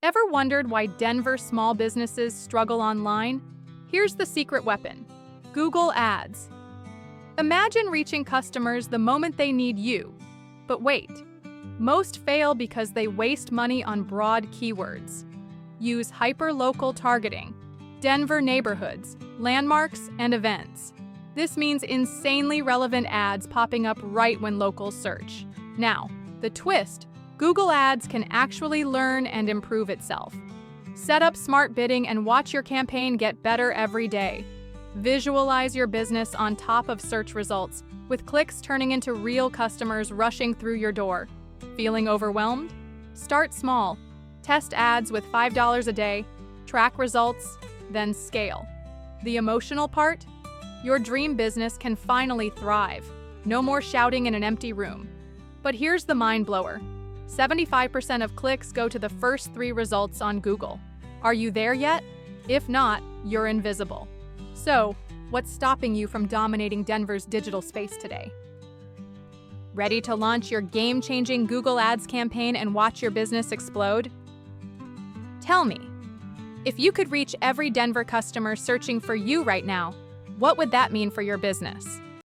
Ever wondered why Denver small businesses struggle online? Here's the secret weapon: Google Ads. Imagine reaching customers the moment they need you. But wait, most fail because they waste money on broad keywords. Use hyper-local targeting, Denver neighborhoods, landmarks, and events. This means insanely relevant ads popping up right when locals search. Now, the twist: Google Ads can actually learn and improve itself. Set up smart bidding and watch your campaign get better every day. Visualize your business on top of search results, with clicks turning into real customers rushing through your door. Feeling overwhelmed? Start small. Test ads with $5 a day, track results, then scale. The emotional part? Your dream business can finally thrive. No more shouting in an empty room. But here's the mind blower: 75% of clicks go to the first 3 results on Google. Are you there yet? If not, you're invisible. So, what's stopping you from dominating Denver's digital space today? Ready to launch your game-changing Google Ads campaign and watch your business explode? Tell me, if you could reach every Denver customer searching for you right now, what would that mean for your business?